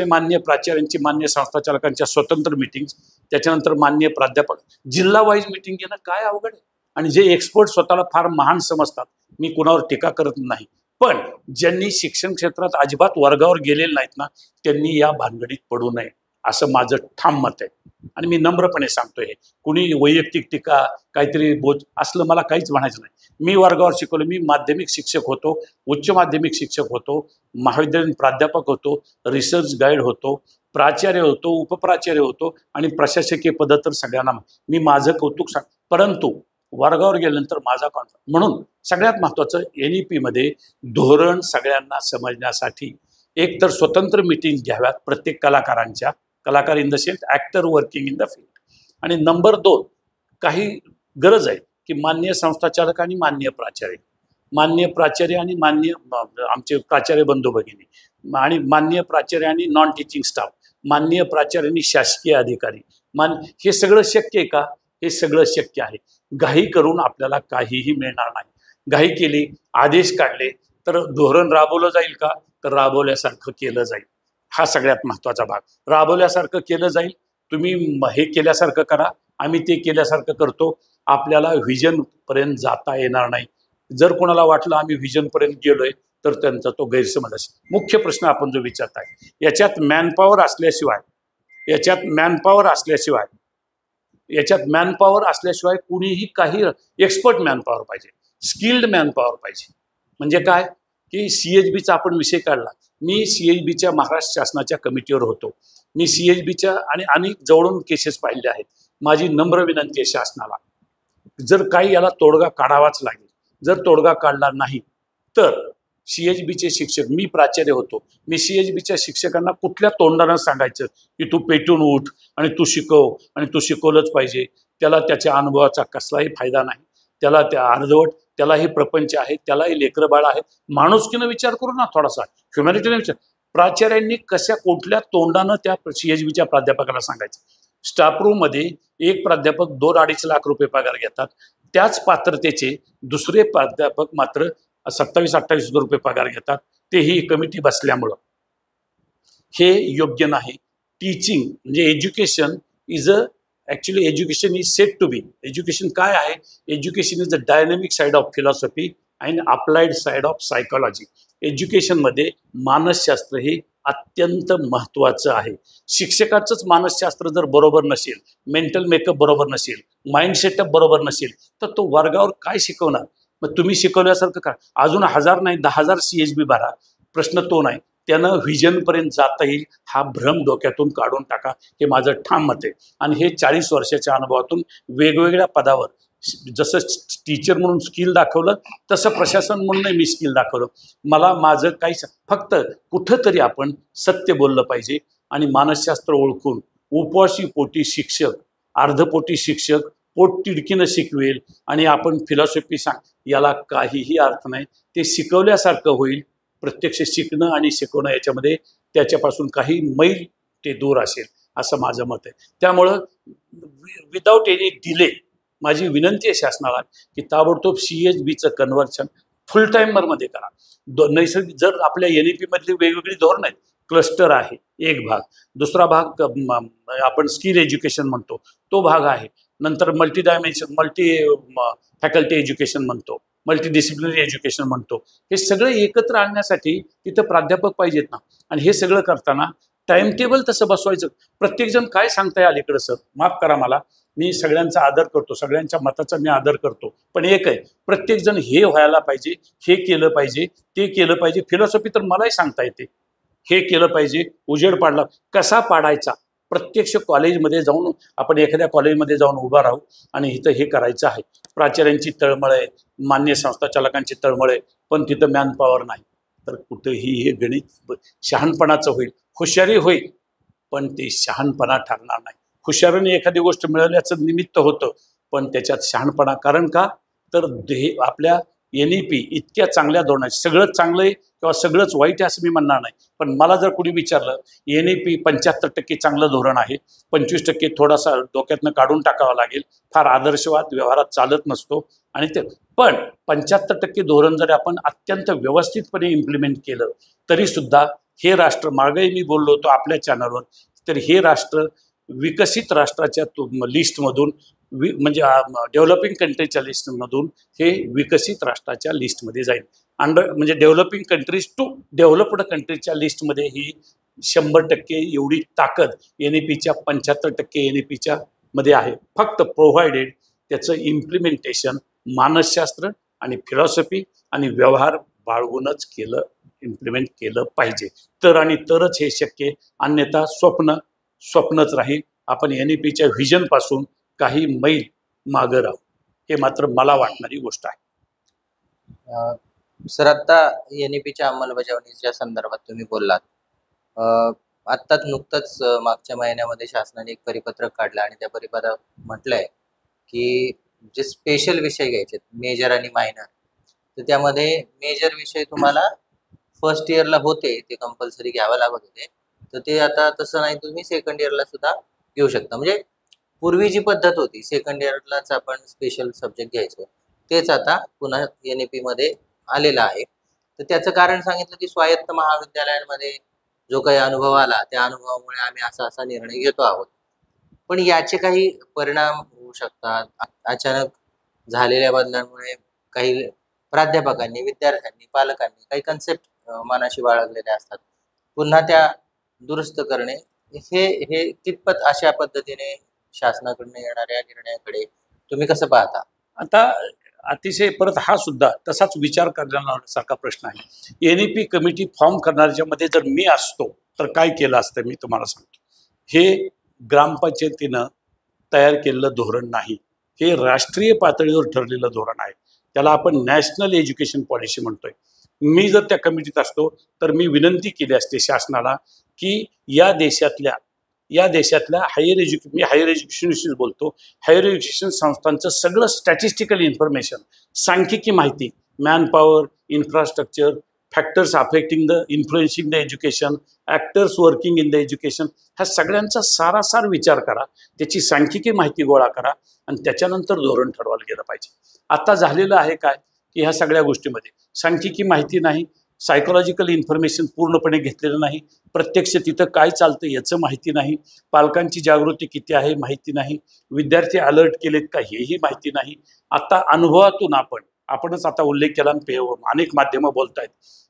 मान्य प्राचार्यांची, मान्य संस्था चालकांच्या स्वतंत्र मीटिंग्स, त्याच्यानंतर मान्य प्राध्यापक, जिल्हा वाईज मीटिंग घेणं काय अवघड आहे. आणि जे एक्सपर्ट स्वतःला फार महान समजतात, मी कुणावर टीका करत नाही, पण ज्यांनी शिक्षण क्षेत्रात अजिबात वर्गावर गेलेले नाहीत ना, त्यांनी या भानगडीत पडू नये असं माझं ठाम मत आहे. आणि मी नम्रपणे सांगतोय, हे कुणी वैयक्तिक टीका काहीतरी बोज असलं मला काहीच म्हणायचं नाही. मी वर्गावर शिकवलं, मी माध्यमिक शिक्षक होतो, उच्च माध्यमिक शिक्षक होतो, महाविद्यालयीन प्राध्यापक होतो, रिसर्च गाईड होतो, प्राचार्य होतो, उपप्राचार्य होतो आणि प्रशासकीय पद तर सगळ्यांना. मी माझं कौतुक सांग, परंतु वर्गावर गेल्यानंतर माझा कॉन्फिडन्स. म्हणून सगळ्यात महत्त्वाचं NEPमध्ये धोरण सगळ्यांना समजण्यासाठी एक तर स्वतंत्र मीटिंग घ्याव्यात प्रत्येक कलाकार in the sense actor working in the field. आणि नंबर 2, काही गरज आहे की मान्य संस्थाचालक आणि मान्य प्राचार्य आणि मान्य आमचे प्राचार्य बंधू भगिनी आणि मान्य प्राचार्य आणि नॉन टीचिंग स्टाफ, मान्य प्राचार्य आणि शासकीय अधिकारी, हे सगळं शक्य आहे का? हे सगळं शक्य आहे. घाई करून आपल्याला काहीही मिळणार नाही. घाई केली, आदेश काढले तर धोरण राबवलं जाईल का? तर राबवल्यासारखं केलं जाईल. हा सगळ्यात महत्त्वाचा भाग. राबवल्यासारखं केलं जाईल तुम्ही हे केल्यासारखं करा, आम्ही ते केल्यासारखं करतो, आपल्याला व्हिजनपर्यंत जाता येणार नाही. जर कोणाला वाटलं आम्ही व्हिजनपर्यंत गेलोय तर त्यांचा तो गैरसमज असेल. मुख्य प्रश्न आपण जो विचारत आहे, याच्यात मॅनपॉवर असल्याशिवाय कुणीही काही एक्सपर्ट मॅनपॉवर पाहिजे, स्किल्ड मॅनपॉवर पाहिजे. म्हणजे काय की CHBचा आपण विषय काढला. मी CHBच्या महाराष्ट्र शासनाच्या कमिटीवर होतो. मी CHBच्या आणि अनेक जवळून केसेस पाहिले आहेत. माझी नम्र विनंती आहे शासनाला, जर काही याला तोडगा काढावाच लागेल. जर तोडगा काढला नाही तर CHBचे शिक्षक, मी प्राचार्य होतो, मी CHBच्या शिक्षकांना कुठल्या तोंडानं सांगायचं की तू पेटून उठ आणि तू शिकव आणि तू शिकवलंच पाहिजे. त्याला त्याच्या अनुभवाचा कसलाही फायदा नाही. त्याला त्या अर्धवट, त्यालाही प्रपंच आहे, त्यालाही लेकरं बाळ आहे. माणुसकीनं विचार करू ना, थोडासा ह्युमॅनिटीने विचार. प्राचार्यांनी कुठल्या तोंडानं त्या CHBच्या प्राध्यापकाला सांगायचं? स्टाफ रूममध्ये एक प्राध्यापक 2-2.5 लाख रुपये पगार घेतात. त्याच पात्रतेचे दुसरे प्राध्यापक मात्र 27-28 हजार रुपये पगार घेतात, तेही कमिटी बसल्यामुळं. हे योग्य नाही. टीचिंग म्हणजे education actually education is said to be. Education काय आहे? Education is the dynamic side of philosophy and applied side of psychology. एज्युकेशनमध्ये मानसशास्त्र हे अत्यंत महत्त्वाचं आहे. शिक्षकाचंच मानसशास्त्र जर बरोबर नसेल, मेंटल मेकअप बरोबर नसेल, माइंड सेटअप बरोबर नसेल, तर तो वर्गावर काय शिकवणार? मग तुम्ही शिकवल्यासारखं का? अजून 1000 नाही 10,000 CHB भरा, प्रश्न तो नाही. त्यानं व्हिजनपर्यंत जाता येईल हा भ्रम डोक्यातून काढून टाका, हे माझं ठाम मत आहे. आणि हे 40 वर्षाच्या अनुभवातून वेगवेगळ्या पदावर, जसं टीचर म्हणून स्किल दाखवलं तसं प्रशासन म्हणूनही मी स्किल दाखवलं. मला माझं काही फक्त कुठंतरी आपण सत्य बोललं पाहिजे. आणि मानसशास्त्र ओळखून उपवासी पोटी शिक्षक, अर्धपोटी शिक्षक पोट तिडकीनं शिकवेल आणि आपण फिलॉसॉफी सांग, याला काहीही अर्थ नाही. ते शिकवल्यासारखं होईल. प्रत्यक्ष शिकणं आणि शिकवणं याच्यामध्ये त्याच्यापासून काही मैल ते दूर असेल असं माझं मत आहे. त्यामुळं विदाऊट एनी डिले माझी विनंती आहे शासनाला की ताबडतोब CHBचं कन्व्हर्शन फुल टाइमरमध्ये करा. नैसर्गिक जर आपल्या NEP मधली वेगवेगळी धोरणं आहेत, क्लस्टर आहे एक भाग, दुसरा भाग आपण स्किल एज्युकेशन म्हणतो तो भाग आहे, नंतर मल्टी फॅकल्टी एज्युकेशन म्हणतो, मल्टीडिसिप्लिनरी एज्युकेशन म्हणतो. हे सगळं एकत्र आणण्यासाठी तिथं प्राध्यापक पाहिजेत ना. आणि हे सगळं करताना टाइम टेबल तसं बसवायचं. प्रत्येकजण काय सांगताय अलीकडं सर, माफ करा मला, मी सगळ्यांचा आदर करतो, सगळ्यांच्या मताचा मी आदर करतो, पण एक आहे, प्रत्येकजण हे व्हायला पाहिजे, हे केलं पाहिजे, ते केलं पाहिजे. फिलॉसॉफी तर मलाही सांगता येते, हे केलं पाहिजे. उजेड पाडला कसा पाडायचा? प्रत्यक्ष कॉलेजमध्ये जाऊन आपण एखाद्या कॉलेजमध्ये जाऊन उभा राहू आणि इथं हे करायचं आहे. प्राचार्यांची तळमळ आहे, मान्य संस्था चालकांची तळमळ आहे, पण तिथं मॅनपॉवर नाही. तर कुठेही हे गणित शहाणपणाचं होईल, हुशारी होईल, पण ते शहाणपणा ठरणार नाही. हुशारीने एखादी गोष्ट मिळवण्याचं निमित्त होतं, पण त्याच्यात शहाणपणा. कारण का तर आपल्या NEP इतक्या चांगल्या धोरणाची, सगळंच चांगलं आहे किंवा सगळंच वाईट आहे असं मी म्हणणार नाही. पण मला जर कोणी विचारलं NEP 75% चांगलं धोरण आहे, 25% थोडासा डोक्यातनं काढून टाकावं लागेल, फार आदर्शवाद व्यवहारात चालत नसतो. आणि ते पण 75% धोरण जर आपण अत्यंत व्यवस्थितपणे इम्प्लिमेंट केलं तरीसुद्धा हे राष्ट्र, मागेही मी बोललो होतो आपल्या चॅनलवर, तर हे राष्ट्र विकसित राष्ट्राच्या लिस्टमधून म्हणजे डेव्हलपिंग कंट्रीच्या लिस्टमधून हे विकसित राष्ट्राच्या लिस्टमध्ये जाईल. म्हणजे डेव्हलपिंग कंट्रीज टू डेव्हलप्ड कंट्रीच्या लिस्टमध्ये ही 100% एवढी ताकद NEPच्या 75% NEPच्या मध्ये आहे. फक्त प्रोव्हाइडेड त्याचं इम्प्लिमेंटेशन मानसशास्त्र आणि फिलॉसॉफी आणि व्यवहार बाळगूनच इम्प्लिमेंट केलं पाहिजे. तरच हे शक्य. अन्यथा स्वप्नच राहील. आपण NEPच्या व्हिजनपासून काही मैल मागं राहू, हे मात्र मला वाटणारी गोष्ट आहे. सर, आता NEPच्या अंमलबजावणीच्या संदर्भात तुम्ही बोललात. आत्ताच नुकतंच मागच्या महिन्यामध्ये शासनाने एक परिपत्रक काढलं आणि त्या परिपत्रकात म्हटलंय की जे स्पेशल विषय घ्यायचे मेजर आणि मायनर, तर त्यामध्ये मेजर विषय तुम्हाला फर्स्ट इयरला होते, ते कंपल्सरी घ्यावं लागत होते, तर ते आता तसं नाही, तुम्ही सेकंड इयरला सुद्धा घेऊ शकता. म्हणजे पूर्वी जी पद्धत होती सेकंड इयरलाच आपण स्पेशल सब्जेक्ट घ्यायचो, तेच आता पुन्हा NEP मध्ये आलेलं आहे. तर त्याचं कारण सांगितलं की स्वायत्त महाविद्यालयांमध्ये जो काही अनुभव आला त्या अनुभवामुळे आम्ही असा निर्णय घेतो आहोत. पण याचे काही परिणाम होऊ शकतात. अचानक झालेल्या बदलांमुळे काही प्राध्यापकांनी, विद्यार्थ्यांनी, पालकांनी काही कन्सेप्ट मनाशी बाळगलेल्या असतात. पुन्हा त्या दुरुस्त करणे हे हे कितपत अशा पद्धतीने शासनाकडून येणाऱ्या निर्णयाकडे तुम्ही कसं पाहता? आता अतिशय परत हा सुद्धा तसाच विचार करण्यासारखा प्रश्न आहे. NEP कमिटी फॉर्म करण्याच्या मध्ये जर मी असतो तर काय केलं असतं मी तुम्हाला सांगतो. हे ग्रामपंचायतीनं तयार केलेलं धोरण नाही, हे राष्ट्रीय पातळीवर ठरलेलं धोरण आहे. त्याला आपण नॅशनल एज्युकेशन पॉलिसी म्हणतोय. मी जर त्या कमिटीत असतो तर मी विनंती केली असते शासनाला की या देशातल्या मी हायर एज्युकेशन विषयी बोलतो, हायर एज्युकेशन संस्थांचं सगळं स्टॅटिस्टिकल इन्फॉर्मेशन, सांख्यिकी माहिती, man power, infrastructure, factors affecting the influencing the education, actors working in the education, ह्या सगळ्यांचा सारासार विचार करा, त्याची सांख्यिकी माहिती गोळा करा आणि त्याच्यानंतर धोरण ठरवायला गेलं पाहिजे. आता झालेलं आहे काय की ह्या सगळ्या गोष्टीमध्ये सांख्यिकी माहिती नाही, सायकोलॉजिकल इन्फॉर्मेशन पूर्णपणे घेतलेलं नाही, प्रत्यक्ष तिथं काय चालतं याचं माहिती नाही, पालकांची जागृती किती आहे माहिती नाही, विद्यार्थी अलर्ट केलेत का हेही माहिती नाही. आता अनुभवातून आपणच आता उल्लेख केला, अनेक माध्यमं बोलत आहेत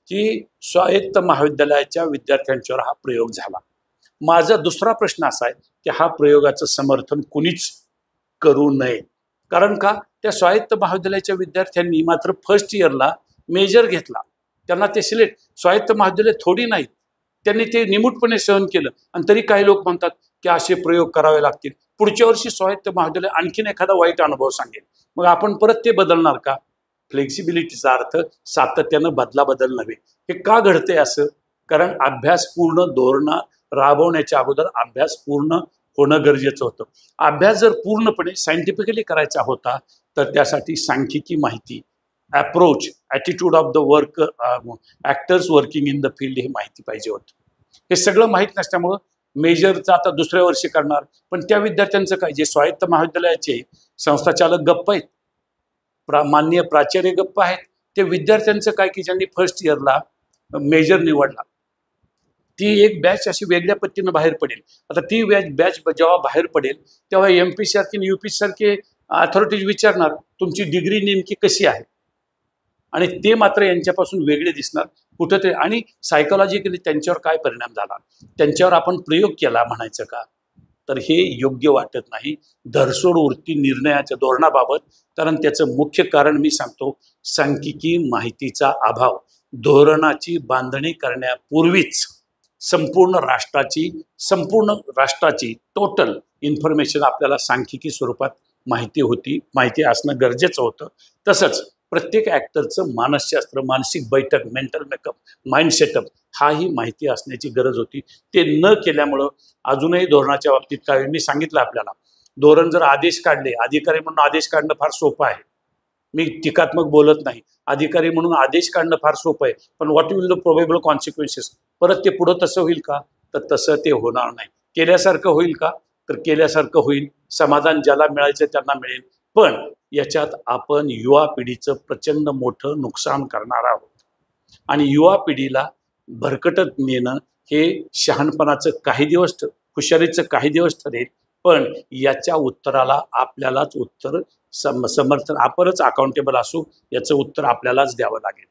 की स्वायत्त महाविद्यालयाच्या विद्यार्थ्यांच्यावर हा प्रयोग झाला. माझा दुसरा प्रश्न असा आहे की हा प्रयोगाचं समर्थन कुणीच करू नये. कारण का, त्या स्वायत्त महाविद्यालयाच्या विद्यार्थ्यांनी मात्र फर्स्ट इयरला मेजर घेतला, त्यांना ते सिलेक्ट, स्वायत्त महाविद्यालय थोडी नाहीत, त्यांनी ते निमूटपणे सहन केलं. आणि तरी काही लोक म्हणतात की असे प्रयोग करावे लागतील, पुढच्या वर्षी स्वायत्त महाविद्यालय आणखीन एखादा वाईट अनुभव सांगेल, मग आपण परत ते बदलणार का? फ्लेक्सिबिलिटीचा अर्थ सातत्यानं बदल नव्हे. हे का घडते असं? कारण अभ्यासपूर्ण धोरणं राबवण्याच्या अगोदर अभ्यास पूर्ण होणं गरजेचं होतं. अभ्यास जर पूर्णपणे सायंटिफिकली करायचा होता तर त्यासाठी सांख्यिकी माहिती, approach, attitude of the work, actors working in the field हे माहिती पाहिजे होतं. हे सगळं माहीत नसल्यामुळं मेजरचं आता दुसऱ्या वर्षी करणार, पण त्या विद्यार्थ्यांचं काय, जे स्वायत्त महाविद्यालयाचे संस्थाचालक गप्प आहेत, माननीय प्राचार्य गप्प आहेत, ते विद्यार्थ्यांचं काय की ज्यांनी फर्स्ट इयरला मेजर निवडला, ती एक बॅच अशी वेगळ्या पद्धतीनं बाहेर पडेल. आता ती बॅच जेव्हा बाहेर पडेल तेव्हा MP सारखे आणि UP सारखे अथॉरिटीज विचारणार तुमची डिग्री नेमकी कशी आहे, आणि ते मात्र यांच्यापासून वेगळे दिसणार कुठंतरी. आणि सायकोलॉजिकली त्यांच्यावर काय परिणाम झाला, त्यांच्यावर आपण प्रयोग केला म्हणायचं का? तर हे योग्य वाटत नाही. धरसोड वृत्ती निर्णयाच्या धोरणाबाबत, कारण त्याचं मुख्य कारण मी सांगतो, सांख्यिकी माहितीचा अभाव. धोरणाची बांधणी करण्यापूर्वीच संपूर्ण राष्ट्राची टोटल इन्फॉर्मेशन आपल्याला सांख्यिकी स्वरूपात माहिती असणं गरजेचं होतं. तसंच प्रत्येक ॲक्टरचं मानसशास्त्र, मानसिक बैठक, मेंटल मेकअप, माइंड सेटअप हाही माहिती असण्याची गरज होती. ते न केल्यामुळं अजूनही धोरणाच्या बाबतीत काय, मी सांगितलं आपल्याला, धोरण जर आदेश काढले, अधिकारी म्हणून आदेश काढणं फार सोपं आहे, मी टीकात्मक बोलत नाही, अधिकारी म्हणून आदेश काढणं फार सोपं आहे, पण what will the probable consequences, परत ते पुढं तसं होईल का? तर तसं ते होणार नाही. केल्यासारखं होईल का? तर केल्यासारखं होईल, समाधान ज्याला मिळायचं त्यांना मिळेल, पण याच्यात आपण युवा पिढीचं प्रचंड मोठं नुकसान करणार आहोत. आणि युवा पिढीला भरकटत नेणं हे शहाणपणाचं काही दिवस, हुशारीचं काही दिवस ठरेल, पण याच्या उत्तराला आपल्यालाच उत्तर समर्थन, आपणच अकाउंटेबल असू, याचं उत्तर आपल्यालाच द्यावं लागेल.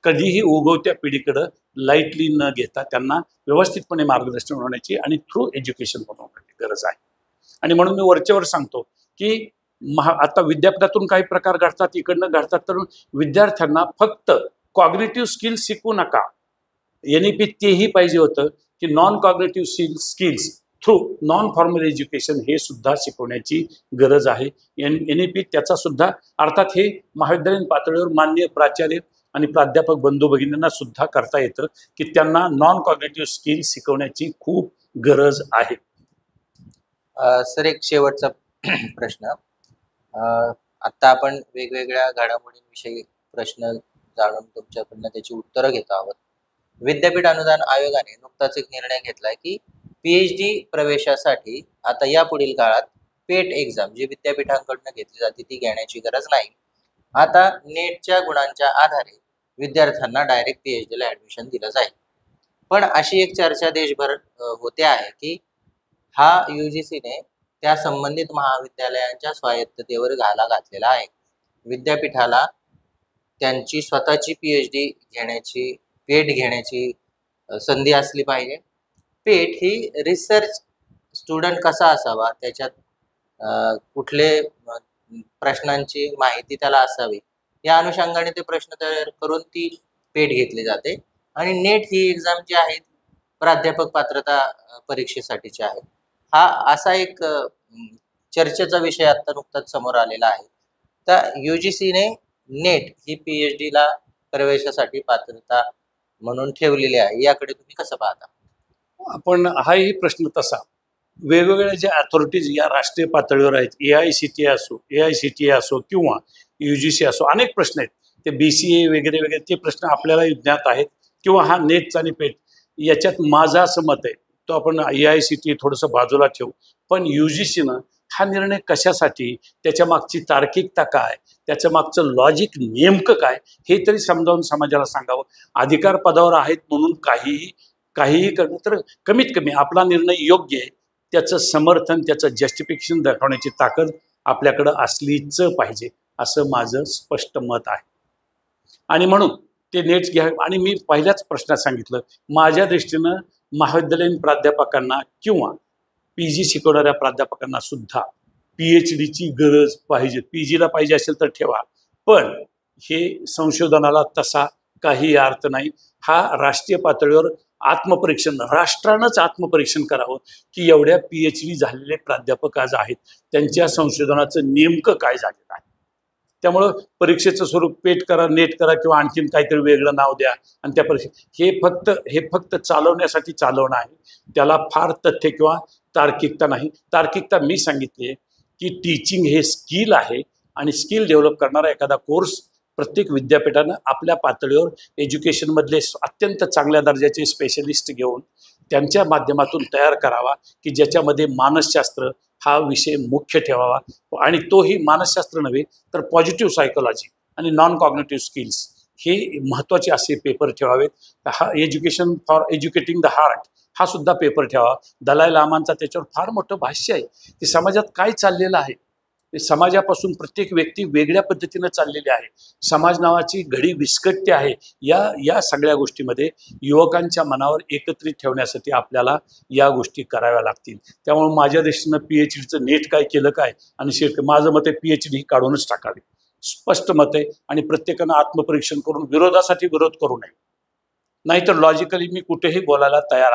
कधीही उगवत्या पिढीकडं लाईटली न घेता त्यांना व्यवस्थितपणे मार्गदर्शन होण्याची आणि थ्रू एज्युकेशन बनवण्याची गरज आहे. आणि म्हणून मी वरच्यावर सांगतो की आता विद्यापीठातून काही प्रकार घडतात, इकडनं घडतात, तर विद्यार्थ्यांना फक्त कॉग्निटिव्ह स्किल्स शिकवू नका. NEP तेही पाहिजे होतं की non cognitive skills through non formal education हे सुद्धा शिकवण्याची गरज आहे. NEP त्याचा सुद्धा, अर्थात हे महाविद्यालयीन पातळीवर माननीय प्राचार्य आणि प्राध्यापक बंधू भगिनींना सुद्धा करता येतं की त्यांना नॉन कॉग्निटिव्ह स्किल्स शिकवण्याची खूप गरज आहे. सर, एक शेवटचा प्रश्न, आता आपण वेगवेगळ्या घडामोडींविषयी प्रश्न जाणून तुमच्याकडनं त्याची उत्तरं घेत आहोत. विद्यापीठ अनुदान आयोगाने नुकताच एक निर्णय घेतलाय की PhD प्रवेशासाठी आता या पुढील काळात पेट एक्झाम जी विद्यापीठांकडनं घेतली जाते ती घेण्याची गरज नाही. आता नेटच्या गुणांच्या आधारे विद्यार्थ्यांना डायरेक्ट PhD ला ऍडमिशन दिलं जाईल. पण अशी एक चर्चा देशभर होते आहे की हा UGC ने त्या संबंधित महाविद्यालयांच्या स्वायत्ततेवर घाला घातलेला आहे. विद्यापीठाला त्यांची स्वतःची PhD घेण्याची, पेट घेण्याची संधी असली पाहिजे. पेट ही रिसर्च स्टुडंट कसा असावा, त्याच्यात कुठले प्रश्नांची माहिती त्याला असावी, या अनुषंगाने ते प्रश्न तयार करून ती पेट घेतली जाते. आणि नेट ही एक्झाम जी आहे प्राध्यापक पात्रता परीक्षेसाठीची आहे. हा असा एक चर्चेचा विषय आता नुकताच समोर आलेला आहे. तर UGCने नेट ही PhDला प्रवेशासाठी पात्रता म्हणून ठेवलेली आहे. याकडे तुम्ही कसं पाहता? आपण हाही प्रश्न तसा वेगवेगळ्या ज्या अथॉरिटीज या राष्ट्रीय पातळीवर आहेत, AICTE असो किंवा UGC असो, अनेक प्रश्न आहेत. ते BCA वगैरे वगैरे ते प्रश्न आपल्याला ज्ञात आहेत, किंवा हा नेटचा आणि पेट याच्यात माझं असं मत आहे, तो आपण AICTE थोडंसं बाजूला ठेवू. पण UGCनं हा निर्णय कशासाठी, त्याच्या मागची तार्किकता काय, त्याच्या मागचं लॉजिक नेमकं काय, हे तरी समजावून समाजाला सांगावं. अधिकार पदावर आहेत म्हणून काहीही करणं, तर कमीत कमी आपला निर्णय योग्य आहे त्याचं समर्थन, त्याचं जस्टिफिकेशन दाखवण्याची ताकद आपल्याकडं असलीच पाहिजे, असं माझं स्पष्ट मत आहे. आणि म्हणून ते नेट्स घ्या. आणि मी पहिल्याच प्रश्नात सांगितलं, माझ्या दृष्टीनं महाविद्यालयीन प्राध्यापकांना किंवा PG शिकवणाऱ्या प्राध्यापकांना सुद्धा PhDची गरज पाहिजे. PGला पाहिजे असेल तर ठेवा, पण हे संशोधनाला तसा काही अर्थ नाही. हा राष्ट्रीय पातळीवर आत्मपरीक्षण, राष्ट्रानंच आत्मपरीक्षण करावं की एवढ्या PhD झालेले प्राध्यापक आज आहेत, त्यांच्या संशोधनाचं नेमकं काय झालेलं आहे. त्यामुळं परीक्षेचं स्वरूप पेट करा, नेट करा किंवा आणखीन काहीतरी वेगळं नाव द्या आणि त्या परीक्षे हे फक्त चालवण्यासाठी चालवणं आहे. त्याला फार तथ्य किंवा तार्किकता नाही. तार्किकता मी सांगितली आहे की टीचिंग हे स्किल आहे आणि स्किल डेव्हलप करणारा एखादा कोर्स प्रत्येक विद्यापीठानं आपल्या पातळीवर एज्युकेशनमधले अत्यंत चांगल्या दर्जाचे स्पेशलिस्ट घेऊन त्यांच्या माध्यमातून तयार करावा की ज्याच्यामध्ये मानसशास्त्र हा विषय मुख्य ठेवावा. आणि तोही मानसशास्त्र नव्हे तर पॉझिटिव्ह सायकोलॉजी आणि नॉन कॉग्निटिव्ह स्किल्स हे महत्त्वाचे असे पेपर ठेवावेत. हा education for educating the heart हा सुद्धा पेपर ठेवा. दलाई लामांचा त्याच्यावर फार मोठं भाष्य आहे की समाजात काय चाललेलं आहे. समाजापासून प्रत्येक व्यक्ती वेगळ्या पद्धतीनं चाललेली आहे. समाज नावाची घडी विस्कटते आहे. या सगळ्या गोष्टीमध्ये युवकांच्या मनावर एकत्रित ठेवण्यासाठी आपल्याला या गोष्टी कराव्या लागतील. त्यामुळे माझ्या दृष्टीनं PhDचं नेट काय केलं काय आणि माझं मत आहे PhD काढूनच टाकावी, स्पष्ट मत आहे. आणि प्रत्येकानं आत्मपरीक्षण करून विरोधासाठी विरोध करू नये. नाहीतर लॉजिकली मी कुठेही बोलायला तयार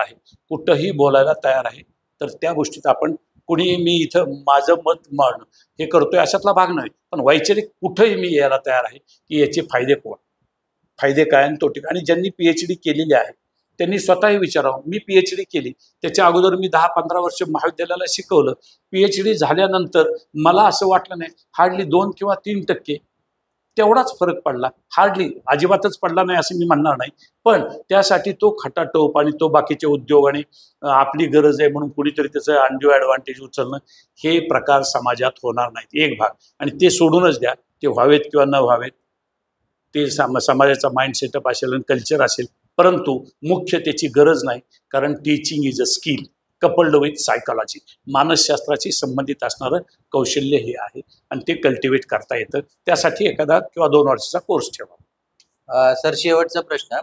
आहे. तर त्या गोष्टीत आपण मी इथं माझं मत मांडणं हे करतोय अशातला भाग नाही, पण वैचारिक कुठेही मी यायला तयार आहे की याचे फायदे काय आणि तोटे. आणि ज्यांनी PhD केलेली आहे त्यांनी स्वतःही विचारावं. मी PhD केली, त्याच्या अगोदर मी 10-15 वर्ष महाविद्यालयाला शिकवलं. PhD झाल्यानंतर मला असं वाटलं नाही, हार्डली 2 किंवा 3% तेवढाच फरक पडला. हार्डली अजिबातच पडला नाही असं मी म्हणणार नाही, पण त्यासाठी तो खटाटोप आणि तो बाकीचे उद्योग आणि आपली गरज आहे म्हणून कुणीतरी त्याचं अनड्यू ॲडव्हान्टेज उचलणं हे प्रकार समाजात होणार नाहीत. एक भाग. आणि ते सोडूनच द्या, ते व्हावेत किंवा न व्हावेत, ते समाजाचा माइंड सेटअप असेल आणि कल्चर असेल, परंतु मुख्य त्याची गरज नाही. कारण teaching is a skill coupled with psychology. मानसशास्त्राशी संबंधित असणारं कौशल्य हे आहे आणि ते कल्टिवेट करता येतं. त्यासाठी एखादा किंवा 2 वर्षाचा कोर्स ठेवा. सर, शेवटचा प्रश्न,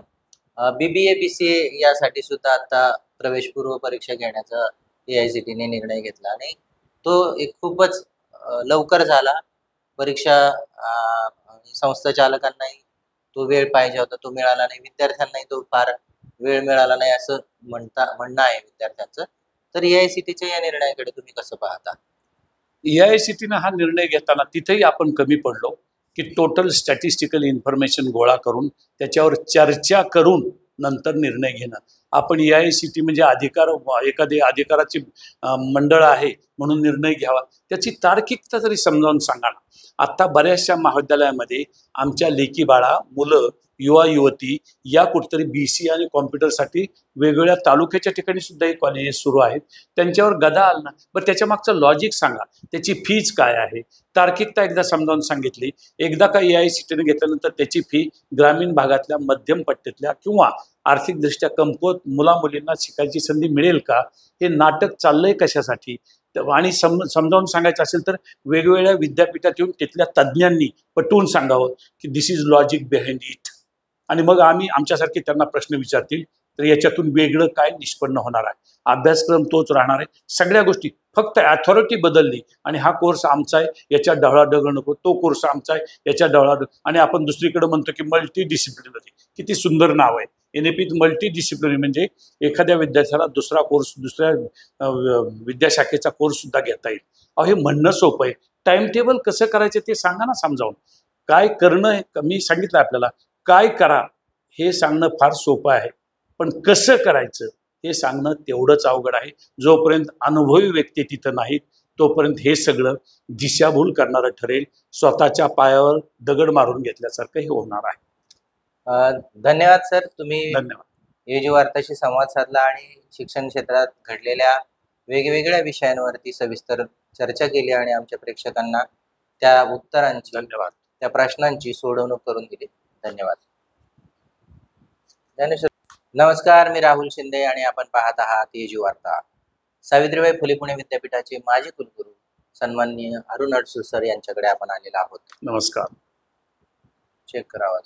BBA BCA यासाठी सुद्धा आता प्रवेशपूर्व परीक्षा घेण्याचा AICTEने निर्णय घेतला आणि तो एक खूपच लवकर झाला. परीक्षा संस्था चालकांनाही तो वेळ पाहिजे होता, तो मिळाला नाही. विद्यार्थ्यांनाही तो फार वेळ मिळाला नाही असं म्हणणं आहे विद्यार्थ्यांचं. तर AICTEच्या या निर्णयाकडे तुम्ही कसं पाहता? AICTEनं हा निर्णय घेताना तिथेही आपण कमी पडलो की टोटल स्टॅटिस्टिकल इन्फॉर्मेशन गोळा करून त्याच्यावर चर्चा करून नंतर निर्णय घेणं. आपण AICTE म्हणजे एखादी अधिकाराची मंडळ आहे म्हणून निर्णय घ्यावा, त्याची तार्किकता तरी समजावून सांगा ना. आत्ता बऱ्याचशा महाविद्यालयामध्ये आमच्या लेकी बाळा, मुलं, युवा युवती या कुठेतरी BCA आणि कॉम्प्युटरसाठी वेगवेगळ्या तालुक्याच्या ठिकाणी सुद्धा हे कॉलेजेस सुरू आहेत. त्यांच्यावर गदा आलं ना. बरं, त्याच्या मागचं लॉजिक सांगा, त्याची फीज काय आहे, तार्किकता एकदा समजावून सांगितली. एकदा का AICTEने घेतल्यानंतर त्याची फी ग्रामीण भागातल्या मध्यम पट्ट्यातल्या किंवा आर्थिकदृष्ट्या कमकुवत मुलामुलींना शिकायची संधी मिळेल का, हे नाटक चाललंय कशासाठी, आणि समजावून सांगायचं असेल तर वेगवेगळ्या विद्यापीठात येऊन तिथल्या तज्ज्ञांनी पटवून सांगावं की दिस इज लॉजिक बिहाइंड इट. आणि मग आम्ही आमच्यासारखे त्यांना प्रश्न विचारतील तर याच्यातून वेगळं काय निष्पन्न होणार आहे. अभ्यासक्रम तोच राहणार आहे. सगळ्या गोष्टी फक्त अथॉरिटी बदलली आणि हा कोर्स आमचा आहे याच्या ढवळाढवळ नको, तो कोर्स आमचा आहे याच्या ढवळाढवळ. आणि आपण दुसरीकडे म्हणतो की मल्टी डिसिप्लिनरी, किती सुंदर नाव आहे. NAP मल्टी डिसिप्लिनरी म्हणजे एखाद्या विद्यार्थ्याला दुसरा कोर्स, दुसऱ्या विद्याशाखेचा कोर्स सुद्धा घेता येईल. अहो हे म्हणणं सोपं आहे. टाइम टेबल कसं करायचं ते सांगा ना समजावून. काय करणं मी सांगितलं आपल्याला, काय करा हे सांगणं फार सोपं आहे, पण कसं करायचं हे सांगणं तेवढंच अवघड आहे. जोपर्यंत अनुभवी व्यक्ती तिथं नाहीत तोपर्यंत हे सगळं दिशाभूल करणारं ठरेल. स्वतःच्या पायावर दगड मारून घेतल्यासारखं हे होणार आहे. धन्यवाद सर, तुम्ही धन्यवाद. AU वार्ताशी संवाद साधला आणि शिक्षण क्षेत्रात घडलेल्या वेगवेगळ्या विषयांवरती सविस्तर चर्चा केली आणि आमच्या प्रेक्षकांना त्या उत्तरांची, धन्यवाद, त्या प्रश्नांची सोडवणूक करून दिली. धन्यवाद. नमस्कार, मी राहुल शिंदे आणि आपण पाहत आहात AU वार्ता. सावित्रीबाई फुले पुणे विद्यापीठाचे माजी कुलगुरू सन्माननीय अरुण अडसूळ सर यांच्याकडे आपण आलेलो आहोत. नमस्कार. चेक करावा.